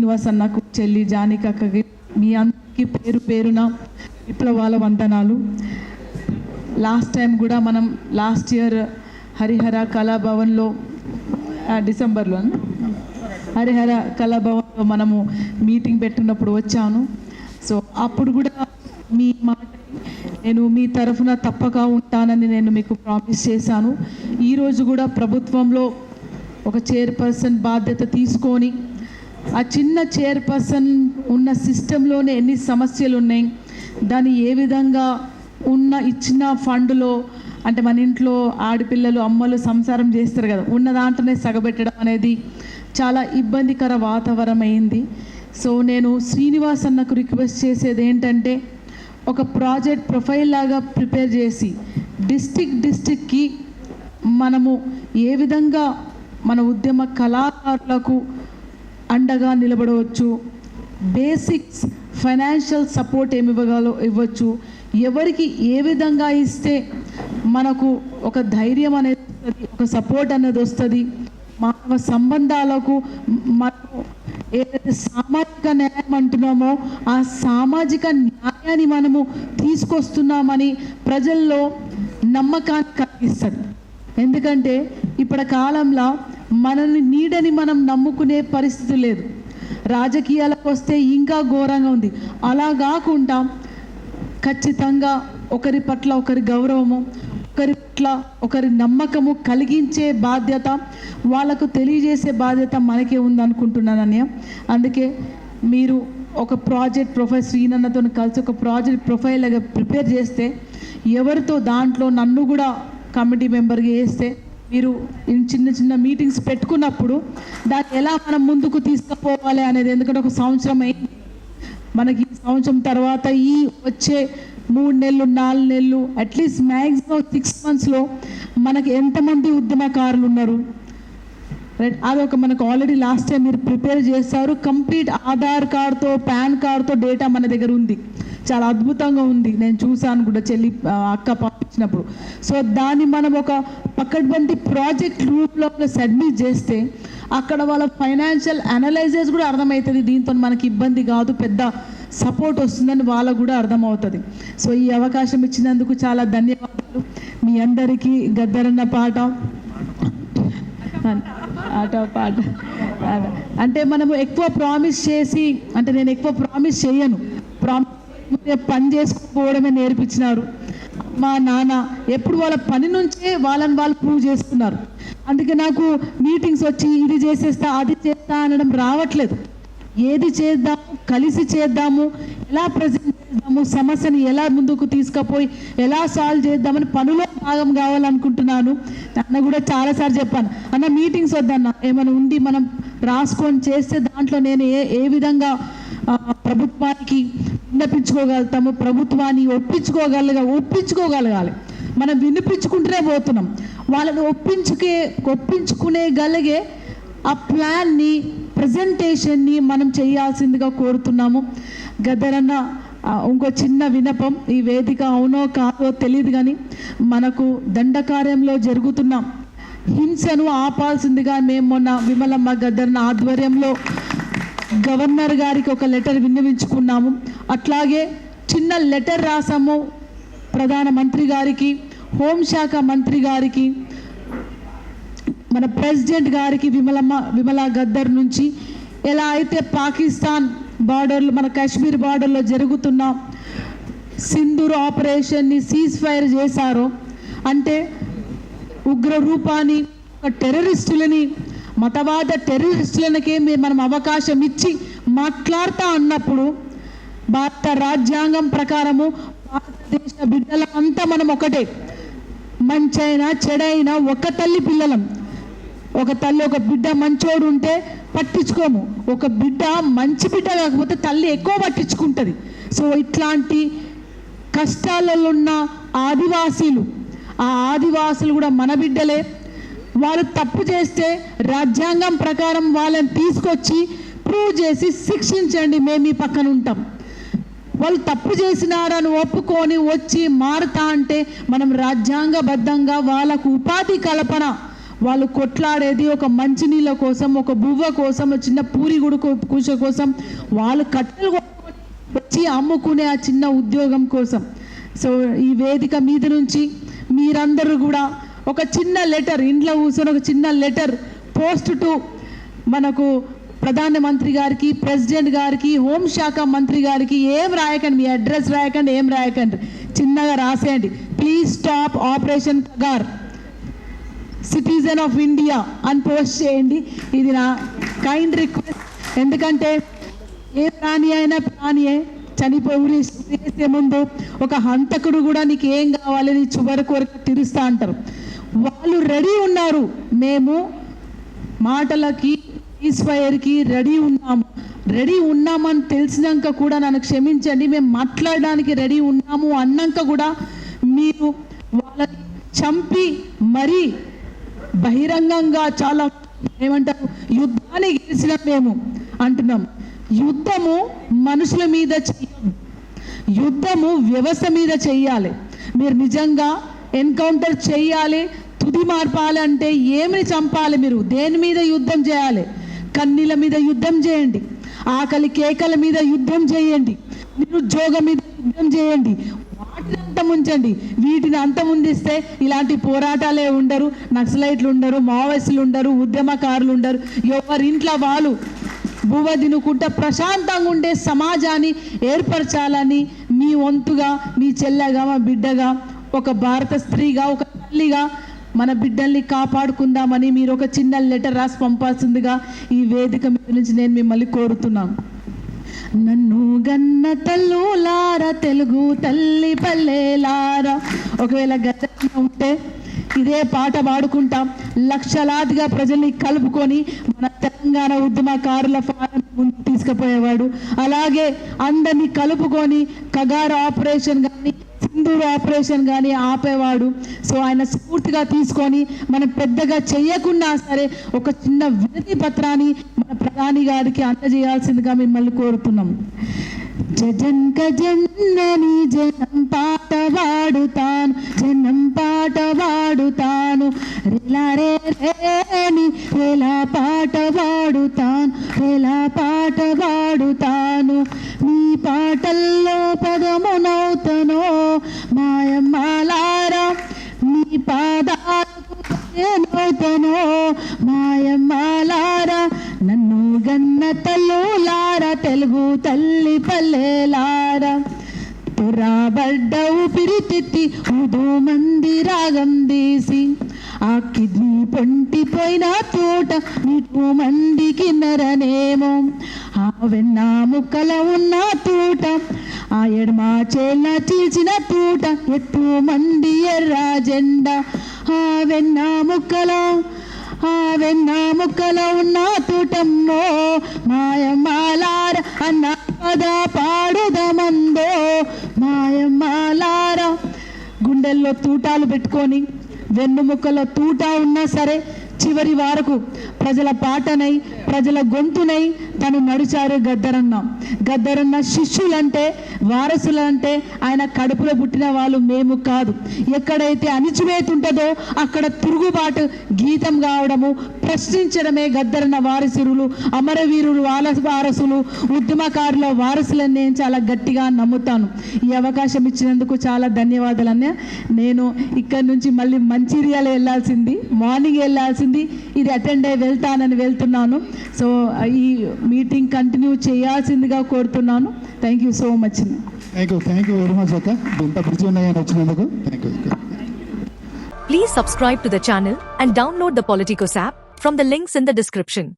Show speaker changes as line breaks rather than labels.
శ్రీనివాస్ అన్నకు, చెల్లి జానకి అక్కకి, మీ అందరికీ పేరు పేరున విప్లవాల వందనాలు. లాస్ట్ టైం కూడా మనం లాస్ట్ ఇయర్ హరిహర కళాభవన్లో డిసెంబర్లో హరిహర కళాభవన్లో మనము మీటింగ్ పెట్టినప్పుడు వచ్చాను. సో అప్పుడు కూడా మీ మాట నేను మీ తరఫున తప్పక ఉంటానని నేను మీకు ప్రామిస్ చేశాను. ఈరోజు కూడా ప్రభుత్వంలో ఒక చైర్పర్సన్ బాధ్యత తీసుకొని ఆ చిన్న చైర్పర్సన్ ఉన్న సిస్టంలోనే ఎన్ని సమస్యలు ఉన్నాయి, దాన్ని ఏ విధంగా ఇచ్చిన ఫండ్లో అంటే మన ఇంట్లో ఆడపిల్లలు అమ్మలు సంసారం చేస్తారు కదా, ఉన్న దాంట్లోనే సగబెట్టడం అనేది చాలా ఇబ్బందికర వాతావరణం అయింది. సో నేను శ్రీనివాస్ అన్నకు రిక్వెస్ట్ చేసేది ఏంటంటే ఒక ప్రాజెక్ట్ ప్రొఫైల్ లాగా ప్రిపేర్ చేసి డిస్ట్రిక్ట్కి మనము ఏ విధంగా మన ఉద్యమ కళాకారులకు అండగా నిలబడవచ్చు, బేసిక్స్ ఫైనాన్షియల్ సపోర్ట్ ఏమి ఇవ్వచ్చు, ఎవరికి ఏ విధంగా ఇస్తే మనకు ఒక ధైర్యం అనేది వస్తుంది, ఒక సపోర్ట్ అనేది వస్తుంది, మానవ సంబంధాలకు మనము ఏదైతే సామాజిక న్యాయం అంటున్నామో ఆ సామాజిక న్యాయాన్ని మనము తీసుకొస్తున్నామని ప్రజల్లో నమ్మకాన్ని కలిగిస్తుంది. ఎందుకంటే ఇప్పటి కాలంలో మనల్ని నీడని మనం నమ్ముకునే పరిస్థితి లేదు. రాజకీయాలకు వస్తే ఇంకా ఘోరంగా ఉంది. అలా కాకుండా ఖచ్చితంగా ఒకరి పట్ల ఒకరి గౌరవము, ఒకరి పట్ల ఒకరి నమ్మకము కలిగించే బాధ్యత, వాళ్ళకు తెలియజేసే బాధ్యత మనకే ఉందనుకుంటున్నాను అన్నయ్య. అందుకే మీరు ఒక ప్రాజెక్ట్ ప్రొఫైల్ శ్రీనన్నతో కలిసి ఒక ప్రాజెక్ట్ ప్రొఫైల్ లాగా ప్రిపేర్ చేస్తే, ఎవరితో దాంట్లో నన్ను కూడా కమిటీ మెంబర్గా వేస్తే మీరు చిన్న చిన్న మీటింగ్స్ పెట్టుకున్నప్పుడు దాన్ని ఎలా మనం ముందుకు తీసుకుపోవాలి అనేది, ఎందుకంటే ఒక సంవత్సరం అయింది మనకి, ఈ సంవత్సరం తర్వాత ఈ వచ్చే 3 నెలలు 4 నెలలు అట్లీస్ట్ మ్యాక్సిమం 6 monthsలో మనకి ఎంతమంది ఉద్యమకారులు ఉన్నారు, రైట్? అదొక మనకు ఆల్రెడీ లాస్ట్ టైం మీరు ప్రిపేర్ చేస్తారు. కంప్లీట్ ఆధార్ కార్డ్తో పాన్ కార్డ్తో డేటా మన దగ్గర ఉంది, చాలా అద్భుతంగా ఉంది. నేను చూసాను కూడా చెల్లి అక్క పంపించినప్పుడు. సో దాన్ని మనం ఒక పకడ్బందీ ప్రాజెక్ట్ రూపంలో సబ్మిట్ చేస్తే అక్కడ వాళ్ళ ఫైనాన్షియల్ అనలైజెస్ కూడా అర్థమవుతుంది. దీంతో మనకి ఇబ్బంది కాదు, పెద్ద సపోర్ట్ వస్తుందని వాళ్ళకు కూడా అర్థమవుతుంది. సో ఈ అవకాశం ఇచ్చినందుకు చాలా ధన్యవాదాలు మీ అందరికీ. గద్దరన్న పాట అంటే మనము ఎక్కువ ప్రామిస్ చేసి, అంటే నేను ఎక్కువ ప్రామిస్ చేయను, పని చేసుకోకపోవడమే నేర్పించినారు మా నాన్న. ఎప్పుడు వాళ్ళ పని నుంచే వాళ్ళని వాళ్ళు ప్రూవ్ చేసుకున్నారు. అందుకే నాకు మీటింగ్స్ వచ్చి ఇది చేసేస్తా అది చేస్తా అనడం రావట్లేదు. ఏది చేద్దాము, కలిసి చేద్దాము, ఎలా ప్రజెంట్ చేద్దాము, సమస్యని ఎలా ముందుకు తీసుకుపోయి ఎలా సాల్వ్ చేద్దామని పనులో భాగం కావాలనుకుంటున్నాను. అన్న కూడా చాలాసార్లు చెప్పాను, అన్న మీటింగ్స్ వద్దన్న, ఏమైనా ఉండి మనం రాసుకొని చేస్తే దాంట్లో నేను ఏ విధంగా ప్రభుత్వానికి విన్నపించుకోగలుగుతాము, ప్రభుత్వాన్ని ఒప్పించుకోగలగాలి. మనం వినిపించుకుంటూనే పోతున్నాం. వాళ్ళని ఒప్పించుకునేగలిగే ఆ ప్లాన్ని, ప్రజెంటేషన్ని మనం చేయాల్సిందిగా కోరుతున్నాము. గద్దరన్న ఇంకో చిన్న విన్నపం, ఈ వేదిక అవునో కాదో తెలియదు కానీ మనకు దండకార్యంలో జరుగుతున్న హింసను ఆపాల్సిందిగా మేము మొన్న విమలమ్మ గద్దరన్న ఆధ్వర్యంలో గవర్నర్ గారికి ఒక లెటర్ విన్నవించుకున్నాము. అట్లాగే చిన్న లెటర్ రాసాము ప్రధానమంత్రి గారికి, హోంశాఖ మంత్రి గారికి, మన ప్రెసిడెంట్ గారికి, విమలా గద్దర్ నుంచి. ఎలా అయితే పాకిస్తాన్ బార్డర్లో, మన కాశ్మీర్ బార్డర్లో జరుగుతున్న సింధూర్ ఆపరేషన్ని సీజ్ ఫైర్ చేశారో, అంటే ఉగ్ర రూపాన్ని, టెర్రరిస్టులని, మతవాద టెర్రరిస్టులకే మనం అవకాశం ఇచ్చి మాట్లాడుతా అన్నప్పుడు భారత రాజ్యాంగం ప్రకారము భారతదేశ బిడ్డలంతా మనం ఒకటే, మంచైనా చెడైనా ఒక తల్లి పిల్లలం. ఒక తల్లి, ఒక బిడ్డ మంచోడు ఉంటే పట్టించుకోము, ఒక బిడ్డ మంచి బిడ్డ కాకపోతే తల్లి ఎక్కువ పట్టించుకుంటుంది. సో ఇట్లాంటి కష్టాలలో ఉన్న ఆదివాసీలు, ఆ ఆదివాసులు కూడా మన బిడ్డలే. వాళ్ళు తప్పు చేస్తే రాజ్యాంగం ప్రకారం వాళ్ళని తీసుకొచ్చి ప్రూవ్ చేసి శిక్షించండి, మేము మీ పక్కన ఉంటాం. వాళ్ళు తప్పు చేసినారని ఒప్పుకొని వచ్చి మారుతా అంటే మనం రాజ్యాంగబద్ధంగా వాళ్ళకు ఉపాధి కల్పన, వాళ్ళు కొట్లాడేది ఒక మంచినీళ్ళ కోసం, ఒక బువ్వ కోసం, ఒక చిన్న పూరి కూస కోసం, వాళ్ళు కట్టెలు వచ్చి అమ్ముకునే ఆ చిన్న ఉద్యోగం కోసం. సో ఈ వేదిక మీద నుంచి మీరందరూ కూడా ఒక చిన్న లెటర్, ఇంట్లో కూర్చొని ఒక చిన్న లెటర్ పోస్ట్ టు మనకు ప్రధానమంత్రి గారికి, ప్రెసిడెంట్ గారికి, హోంశాఖ మంత్రి గారికి ఏం రాయకండి, మీ అడ్రస్ రాయకండి, ఏం రాయకండి, చిన్నగా రాసేయండి. Please stop operation Kagar, citizen of India అని పోస్ట్ చేయండి. ఇది నా కైండ్ రిక్వెస్ట్. ఎందుకంటే ఏ ప్రాణి అయినా ప్రాణియే, చనిపోయే ముందు ఒక హంతకుడు కూడా నీకు ఏం కావాలి, నీ చివరి కోరిక తీరుస్తా అంటారు. వాళ్ళు రెడీ ఉన్నారు, మేము మాటలకి ఈస్ఫైర్కి రెడీ ఉన్నామని తెలిసినాక కూడా నన్ను క్షమించండి, మేము మాట్లాడడానికి రెడీ ఉన్నాము అన్నాక కూడా మీరు వాళ్ళని చంపి మరీ బహిరంగంగా చాలా ఏమంటారు యుద్ధాన్ని గెలిచిన మేము అంటున్నాం. యుద్ధము మనుషుల మీద చెయ్యొద్దు, యుద్ధము వ్యవస్థ మీద చెయ్యాలి. మీరు నిజంగా ఎన్కౌంటర్ చేయాలి, తుది మార్పాలి అంటే ఏమిని చంపాలి, మీరు దేని మీద యుద్ధం చేయాలి? కన్నీళ్ళ మీద యుద్ధం చేయండి, ఆకలి కేకల మీద యుద్ధం చేయండి, నిరుద్యోగం మీద యుద్ధం చేయండి, వాటిని అంతముంచండి. వీటిని అంతముందిస్తే ఇలాంటి పోరాటాలే ఉండరు, నక్సలైట్లు ఉండరు, మావోయిస్టులు ఉండరు, ఉద్యమకారులు ఉండరు. ఎవరింట్లో వాళ్ళు బువ్వ తినుకుంటా ప్రశాంతంగా ఉండే సమాజాన్ని ఏర్పరచాలని మీ వంతుగా, మీ చెల్లెగా, మా బిడ్డగా, ఒక భారత స్త్రీగా, ఒక తల్లిగా మన బిడ్డల్ని కాపాడుకుందామని మీరు ఒక చిన్న లెటర్ రాసి పంపాల్సిందిగా ఈ వేదిక మీద నుంచి నేను మిమ్మల్ని కోరుతున్నాను. నన్ను గన్న తల్లులారా, తెలుగు తల్లి పల్లెలారా. ఒకవేళ గతంలో ఉంటే ఇదే పాట పాడుకుంటాం, లక్షలాదిగా ప్రజల్ని కలుపుకొని మన తెలంగాణ ఉద్యమకారుల ఫారం ముందుకు తీసుకుపోయేవాడు. అలాగే అందరినీ కలుపుకొని కగార్ ఆపరేషన్ కానీ, సింధూర్ ఆపరేషన్ కానీ ఆపేవాడు. సో ఆయన స్ఫూర్తిగా తీసుకొని మనం పెద్దగా చెయ్యకున్నా సరే ఒక చిన్న వినతి పత్రాన్ని మన ప్రధాని గారికి అందజేయాల్సిందిగా మిమ్మల్ని కోరుతున్నాం. జజంక జన్నని జనం పాట వాడుతాను, జనం పాట వాడుతాను, రేలా రేని రేలా పాట వాడుతాను, రేలా పాట వాడుతాను. మీ పాటల్లో పదమునవుతనో మాయమ్మాలారా, మీ పాదాలకు నవుతనో మాయమ్మాలారా. నన్ను గన్న తల్లులారా, తెలుగు తల్లి పల్లెలారా. పొరాబడ్డ ఊపిరితిత్తి ఉదు మంది రాగం తీసి, ఆ కిడ్నీ పొంటిపోయిన తోట నీటు మందికి నరనేమో. ఆ వెన్న ముక్కల ఉన్న తోట, ఆ ఎడమా చేల చీల్చిన తోట ఎట్టు మంది ఎర్ర జెండా. ఆ వెన్న ముక్కల ఉన్న తోటమ్మో మాయమ్మాలార అన్న పద పాడుదమందో మాయమ్మాలార. గుండెల్లో తూటాలు పెట్టుకొని వెన్నుముక్కలో తూట ఉన్నా సరే చివరి వరకు ప్రజల పాటనై, ప్రజల గొంతునై తను నడిచారు గద్దరన్న శిష్యులంటే, వారసులంటే ఆయన కడుపులో పుట్టిన వాళ్ళు మేము కాదు. ఎక్కడైతే అణిచివేతుంటుందో అక్కడ తిరుగుబాటు గీతం కావడము, ప్రశ్నించడమే గద్దరన్న వారసులు, అమరవీరులు వారసులు, ఉద్యమకారుల వారసులని నేను చాలా గట్టిగా నమ్ముతాను. ఈ అవకాశం ఇచ్చినందుకు చాలా ధన్యవాదాలు అన్నయ్య. నేను ఇక్కడ నుంచి మళ్ళీ మంచిర్యాల వెళ్ళాల్సింది, మార్నింగ్ వెళ్ళాల్సింది, ఇది అటెండ్ అయ్యి వెళ్తున్నాను. సో ఈ మీటింగ్ కంటిన్యూ చేయాల్సిందిగా కోరుతున్నాను. Thank you so much.
Thank you very much అక్క, ఇంత బిజీ ఉన్నాయని వచ్చినందుకు thank you.
Please subscribe to the channel and download the Politicos app from the links in the description.